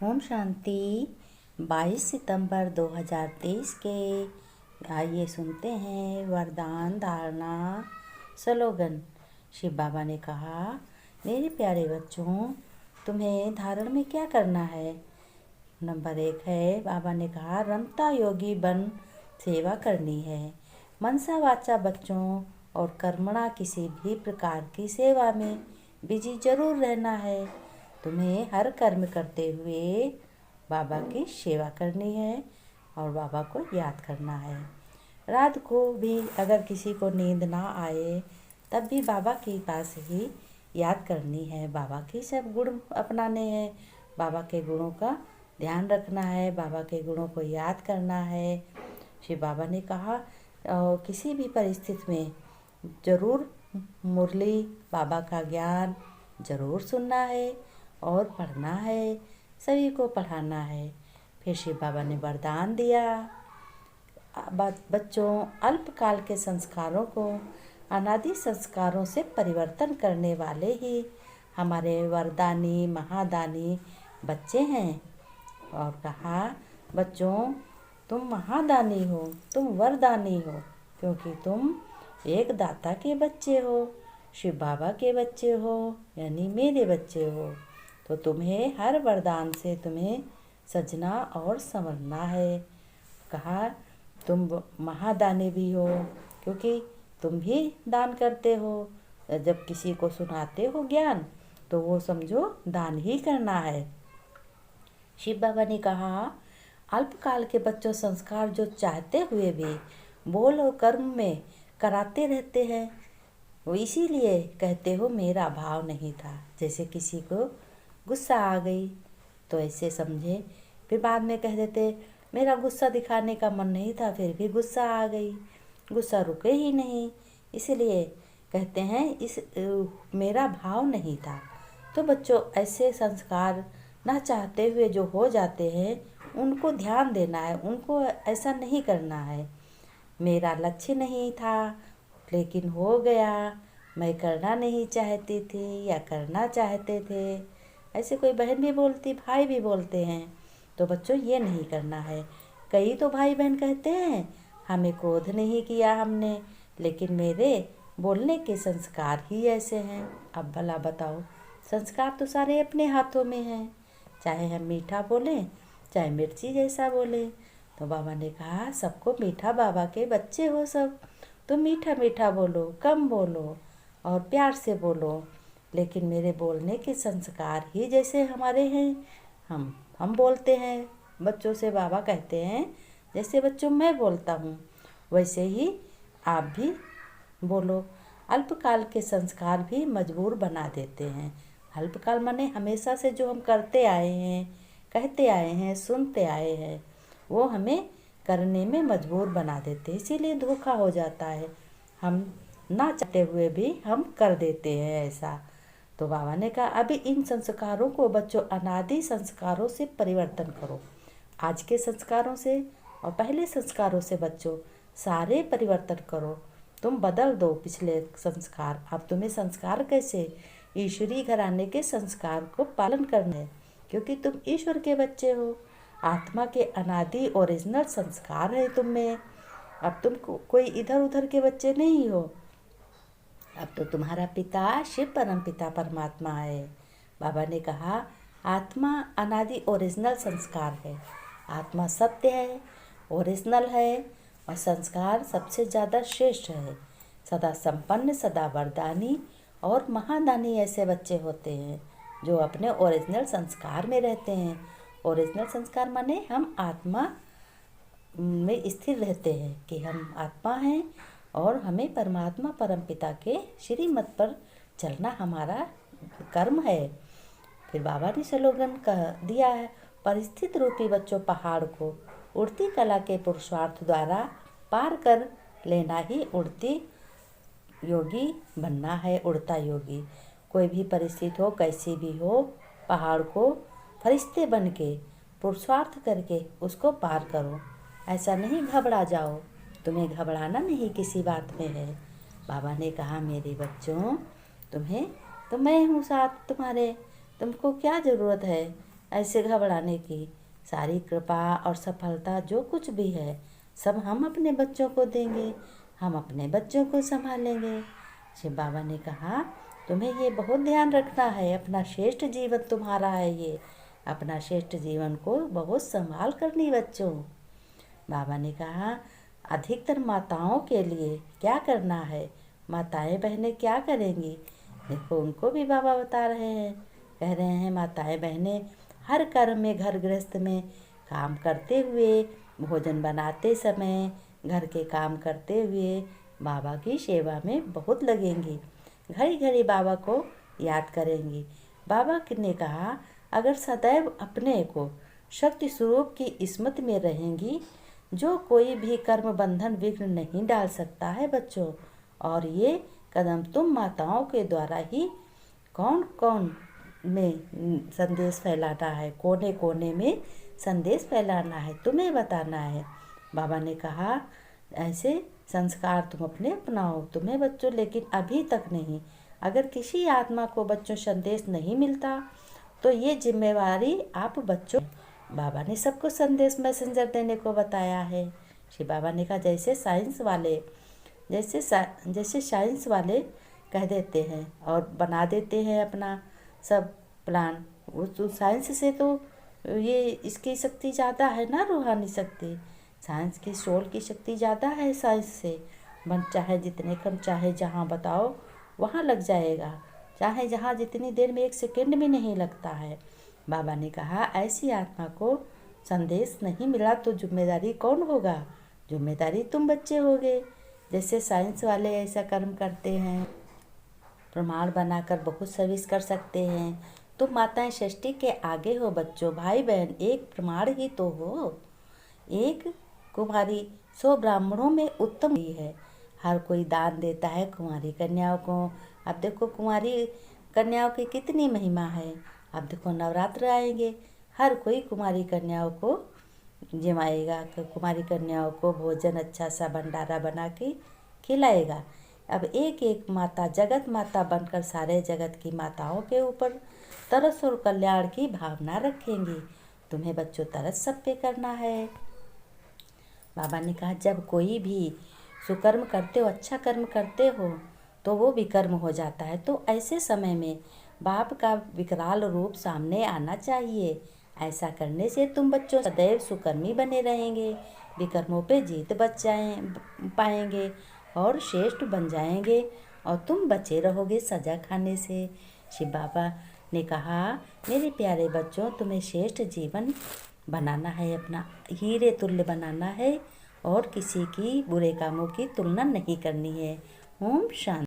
ओम शांति। 22 सितंबर 2023 के आइए सुनते हैं वरदान धारणा स्लोगन। शिव बाबा ने कहा, मेरे प्यारे बच्चों, तुम्हें धारण में क्या करना है। नंबर 1 है, बाबा ने कहा, रमता योगी बन सेवा करनी है। मनसा वाचा बच्चों और कर्मणा किसी भी प्रकार की सेवा में बिजी जरूर रहना है। तुम्हें हर कर्म करते हुए बाबा की सेवा करनी है और बाबा को याद करना है। रात को भी अगर किसी को नींद ना आए तब भी बाबा के पास ही याद करनी है। बाबा के सब गुण अपनाने हैं, बाबा के गुणों का ध्यान रखना है, बाबा के गुणों को याद करना है। शिव बाबा ने कहा, किसी भी परिस्थिति में ज़रूर मुरली बाबा का ज्ञान ज़रूर सुनना है और पढ़ना है, सभी को पढ़ाना है। फिर शिव बाबा ने वरदान दिया, बच्चों, अल्पकाल के संस्कारों को अनादि संस्कारों से परिवर्तन करने वाले ही हमारे वरदानी महादानी बच्चे हैं। और कहा, बच्चों, तुम महादानी हो, तुम वरदानी हो, क्योंकि तुम एक दाता के बच्चे हो, शिव बाबा के बच्चे हो, यानी मेरे बच्चे हो। तो तुम्हें हर वरदान से तुम्हें सजना और संवरना है। कहा, तुम महादानी भी हो, क्योंकि तुम भी दान करते हो। जब किसी को सुनाते हो ज्ञान तो वो समझो दान ही करना है। शिव बाबा ने कहा, अल्पकाल के बच्चों संस्कार जो चाहते हुए भी बोल और कर्म में कराते रहते हैं, वो इसीलिए कहते हो मेरा भाव नहीं था। जैसे किसी को गुस्सा आ गई तो ऐसे समझे, फिर बाद में कह देते मेरा गुस्सा दिखाने का मन नहीं था, फिर भी गुस्सा आ गई, गुस्सा रुके ही नहीं, इसलिए कहते हैं मेरा भाव नहीं था। तो बच्चों, ऐसे संस्कार ना चाहते हुए जो हो जाते हैं उनको ध्यान देना है, उनको ऐसा नहीं करना है। मेरा लक्ष्य नहीं था लेकिन हो गया, मैं करना नहीं चाहती थी या करना चाहते थे, ऐसे कोई बहन भी बोलती, भाई भी बोलते हैं। तो बच्चों, ये नहीं करना है। कई तो भाई बहन कहते हैं हमें क्रोध नहीं किया हमने, लेकिन मेरे बोलने के संस्कार ही ऐसे हैं। अब भला बताओ, संस्कार तो सारे अपने हाथों में हैं, चाहे हम मीठा बोलें चाहे मिर्ची जैसा बोले। तो बाबा ने कहा, सबको मीठा बाबा के बच्चे हो सब, तो मीठा मीठा बोलो, कम बोलो और प्यार से बोलो, लेकिन मेरे बोलने के संस्कार ही जैसे हमारे हैं। हम बोलते हैं बच्चों से, बाबा कहते हैं जैसे बच्चों मैं बोलता हूँ वैसे ही आप भी बोलो। अल्पकाल के संस्कार भी मजबूर बना देते हैं। अल्पकाल माने हमेशा से जो हम करते आए हैं, कहते आए हैं, सुनते आए हैं, वो हमें करने में मजबूर बना देते हैं, इसीलिए धोखा हो जाता है। हम ना चाहते हुए भी हम कर देते हैं ऐसा। तो बाबा ने कहा, अभी इन संस्कारों को बच्चों अनादि संस्कारों से परिवर्तन करो। आज के संस्कारों से और पहले संस्कारों से बच्चों सारे परिवर्तन करो। तुम बदल दो पिछले संस्कार। अब तुम्हें संस्कार कैसे, ईश्वरीय घराने के संस्कार को पालन करना है, क्योंकि तुम ईश्वर के बच्चे हो। आत्मा के अनादि ओरिजिनल संस्कार है तुम में। अब तुम कोई इधर उधर के बच्चे नहीं हो। अब तो तुम्हारा पिता शिव परम पिता परमात्मा है। बाबा ने कहा, आत्मा अनादि ओरिजिनल संस्कार है। आत्मा सत्य है, ओरिजिनल है, और संस्कार सबसे ज़्यादा श्रेष्ठ है। सदा संपन्न, सदा वरदानी और महादानी ऐसे बच्चे होते हैं जो अपने ओरिजिनल संस्कार में रहते हैं। ओरिजिनल संस्कार माने हम आत्मा में स्थिर रहते हैं कि हम आत्मा हैं और हमें परमात्मा परमपिता के श्रीमत पर चलना हमारा कर्म है। फिर बाबा ने स्लोगन कह दिया है, परिस्थिति रूपी बच्चों पहाड़ को उड़ती कला के पुरुषार्थ द्वारा पार कर लेना ही उड़ती योगी बनना है। उड़ता योगी, कोई भी परिस्थिति हो, कैसी भी हो, पहाड़ को फरिश्ते बन के पुरुषार्थ करके उसको पार करो। ऐसा नहीं घबरा जाओ, तुम्हें घबराना नहीं किसी बात में है। बाबा ने कहा, मेरे बच्चों, तुम्हें तो मैं हूँ साथ तुम्हारे, तुमको क्या ज़रूरत है। ऐसे घबराने की। सारी कृपा और सफलता जो कुछ भी है सब हम अपने बच्चों को देंगे, हम अपने बच्चों को संभालेंगे। शिव बाबा ने कहा तुम्हें ये बहुत ध्यान रखना है, अपना श्रेष्ठ जीवन तुम्हारा है ये, अपना श्रेष्ठ जीवन को बहुत संभाल करनी बच्चों। बाबा ने कहा अधिकतर माताओं के लिए क्या करना है, माताएं बहनें क्या करेंगी। देखो उनको भी बाबा बता रहे हैं, कह रहे हैं माताएं बहनें हर कर्म में, घर गृहस्थ में काम करते हुए, भोजन बनाते समय, घर के काम करते हुए बाबा की सेवा में बहुत लगेंगी, घड़ी घड़ी बाबा को याद करेंगी। बाबा ने कहा अगर सदैव अपने को शक्ति स्वरूप की स्मृति में रहेंगी, जो कोई भी कर्म बंधन विघ्न नहीं डाल सकता है बच्चों। और ये कदम तुम माताओं के द्वारा ही कौन कौन में संदेश फैलाना है, कोने कोने में संदेश फैलाना है, तुम्हें बताना है। बाबा ने कहा ऐसे संस्कार तुम अपने अपनाओ, तुम्हें बच्चों, लेकिन अभी तक नहीं। अगर किसी आत्मा को बच्चों संदेश नहीं मिलता तो ये जिम्मेवारी आप बच्चों। बाबा ने सबको संदेश मैसेंजर देने को बताया है। श्री बाबा ने कहा जैसे साइंस वाले जैसे साइंस वाले कह देते हैं और बना देते हैं अपना सब प्लान, वो तो साइंस से तो ये इसकी शक्ति ज़्यादा है ना, रूहानी शक्ति। साइंस की सोल की शक्ति ज़्यादा है साइंस से। मन चाहे जितने कम, चाहे जहाँ बताओ वहाँ लग जाएगा, चाहे जहाँ जितनी देर में 1 सेकंड भी नहीं लगता है। बाबा ने कहा ऐसी आत्मा को संदेश नहीं मिला तो जिम्मेदारी कौन होगा, जिम्मेदारी तुम बच्चे होगे। जैसे साइंस वाले ऐसा कर्म करते हैं, प्रमाण बनाकर बहुत सर्विस कर सकते हैं, तुम माताएं सृष्टि के आगे हो बच्चों। भाई बहन एक प्रमाण ही तो हो, एक कुमारी 100 ब्राह्मणों में उत्तम ही है। हर कोई दान देता है कुमारी कन्याओं को। अब देखो कुमारी कन्याओं की कितनी महिमा है। अब देखो नवरात्र आएंगे, हर कोई कुमारी कन्याओं को जिमाएगा, कुमारी कन्याओं को भोजन अच्छा सा भंडारा बना के खिलाएगा। अब एक एक माता जगत माता बनकर सारे जगत की माताओं के ऊपर तरस और कल्याण की भावना रखेंगी। तुम्हें बच्चों तरस सब पे करना है। बाबा ने कहा जब कोई भी सुकर्म करते हो, अच्छा कर्म करते हो तो वो विकर्म हो जाता है। तो ऐसे समय में बाप का विकराल रूप सामने आना चाहिए। ऐसा करने से तुम बच्चों सदैव सुकर्मी बने रहेंगे, विकर्मों पे जीत पाएंगे और श्रेष्ठ बन जाएंगे और तुम बचे रहोगे सजा खाने से। शिव बाबा ने कहा मेरे प्यारे बच्चों तुम्हें श्रेष्ठ जीवन बनाना है, अपना हीरे तुल्य बनाना है और किसी की बुरे कामों की तुलना नहीं करनी है। ओम शांति।